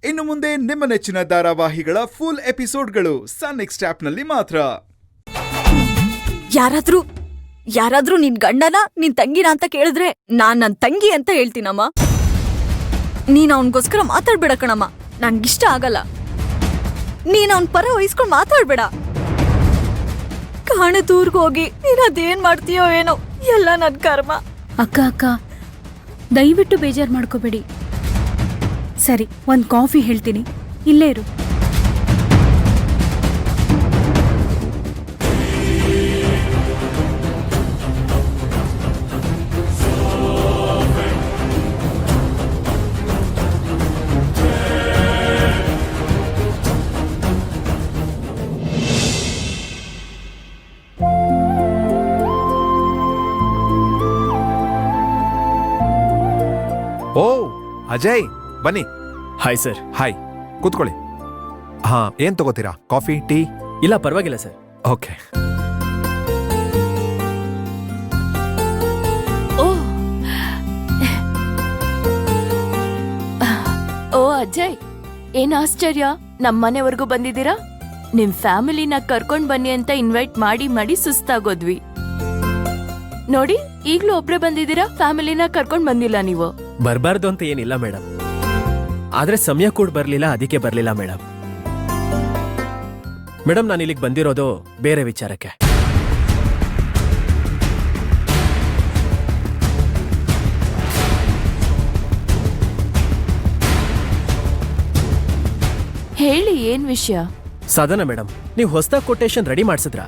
ಇನ್ನು ಮುಂದೆ ನಿಮ್ಮ ನೆಚ್ಚಿನ ಧಾರಾವಾಹಿಗಳ ಫುಲ್ ಎಪಿಸೋಡ್ಗಳು ಸನ್ ನೆಕ್ಸ್ಟ್ ಆಪ್ನಲ್ಲಿ ಮಾತ್ರ. ಯಾರಾದ್ರೂ ನಿನ್ ಗಂಡನ ನಿನ್ ತಂಗಿನ ಅಂತ ಕೇಳಿದ್ರೆ ನಾನ್ ನನ್ ತಂಗಿ ಅಂತ ಹೇಳ್ತೀನಮ್ಮ. ನೀನ್ ಅವನ್ಗೋಸ್ಕರ ಮಾತಾಡ್ಬೇಡ ಕಣಮ್ಮ, ನಂಗಿಷ್ಟ ಆಗಲ್ಲ. ನೀನ್ ಅವನ್ ಪರ ವಹಿಸ್ಕೊಂಡ್ ಮಾತಾಡ್ಬೇಡ. ಕಾಣದೂರ್ಗ್ ಹೋಗಿ ನೀನ್ ಅದೇನ್ ಮಾಡ್ತೀಯೋ ಏನೋ, ಎಲ್ಲ ನನ್ ಕರ್ಮ. ಅಕ್ಕ ದಯವಿಟ್ಟು ಬೇಜಾರ್ ಮಾಡ್ಕೋಬೇಡಿ. ಸರಿ, ಒಂದ್ ಕಾಫಿ ಹೇಳ್ತೀನಿ, ಇಲ್ಲೇ ಇರು. ಓ ಅಜಯ್, ಬನ್ನಿ. Hi sir. ಹಾಯ್, ಕೂತ್ಕೊಳ್ಳಿ. ಹಾ, ಏನ್ ತಗೋತೀರಾ? Coffee, tea? ಇಲ್ಲ, ಪರವಾಗಿಲ್ಲ ಸರ್. ಓಕೆ. ಓ ಅಜಯ್, ಏನ್ ಆಶ್ಚರ್ಯ, ನಮ್ಮನೆವರೆಗೂ ಬಂದಿದ್ದೀರಾ? ನಿಮ್ ಫ್ಯಾಮಿಲಿನ ಕರ್ಕೊಂಡ್ ಬನ್ನಿ ಅಂತ ಇನ್ವೈಟ್ ಮಾಡಿ ಸುಸ್ತಾಗೋದ್ವಿ. ನೋಡಿ, ಈಗ್ಲೂ ಒಬ್ರೇ ಬಂದಿದ್ದೀರಾ, ಫ್ಯಾಮಿಲಿನ ಕರ್ಕೊಂಡ್ ಬಂದಿಲ್ಲ ನೀವು. ಬರ್ಬಾರ್ದು ಅಂತ ಏನಿಲ್ಲ ಮೇಡಮ್, ಆದ್ರೆ ಸಮಯ ಕೂಡ ಬರ್ಲಿಲ್ಲ, ಅದಕ್ಕೆ ಬರ್ಲಿಲ್ಲ ಮೇಡಮ್. ನಾನು ಇಲ್ಲಿಗೆ ಬಂದಿರೋದು ಬೇರೆ ವಿಚಾರಕ್ಕೆ. ಹೇಳಿ, ಏನ್ ವಿಷಯ? ಸಾಧನ ಮೇಡಮ್, ನೀವು ಹೊಸದಾಗಿ ಕೊಟೇಶನ್ ರೆಡಿ ಮಾಡ್ಸಿದ್ರಾ?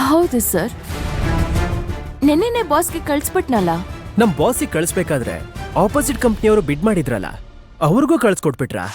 ಹೌದು ಸರ್, ನೆನ್ನೆನೆ ಬಾಸ್ಗೆ ಕಳ್ಸ್ಬಿಟ್ನಲ್ಲ. ನಮ್ ಬಾಸಿಗೆ ಕಳಿಸ್ಬೇಕಾದ್ರೆ ಆಪೋಸಿಟ್ ಕಂಪ್ನಿಯವರು ಬಿಡ್ ಮಾಡಿದ್ರಲ್ಲ, ಅವ್ರಿಗೂ ಕಳ್ಸ್ಕೊಟ್ಬಿಟ್ರಾ?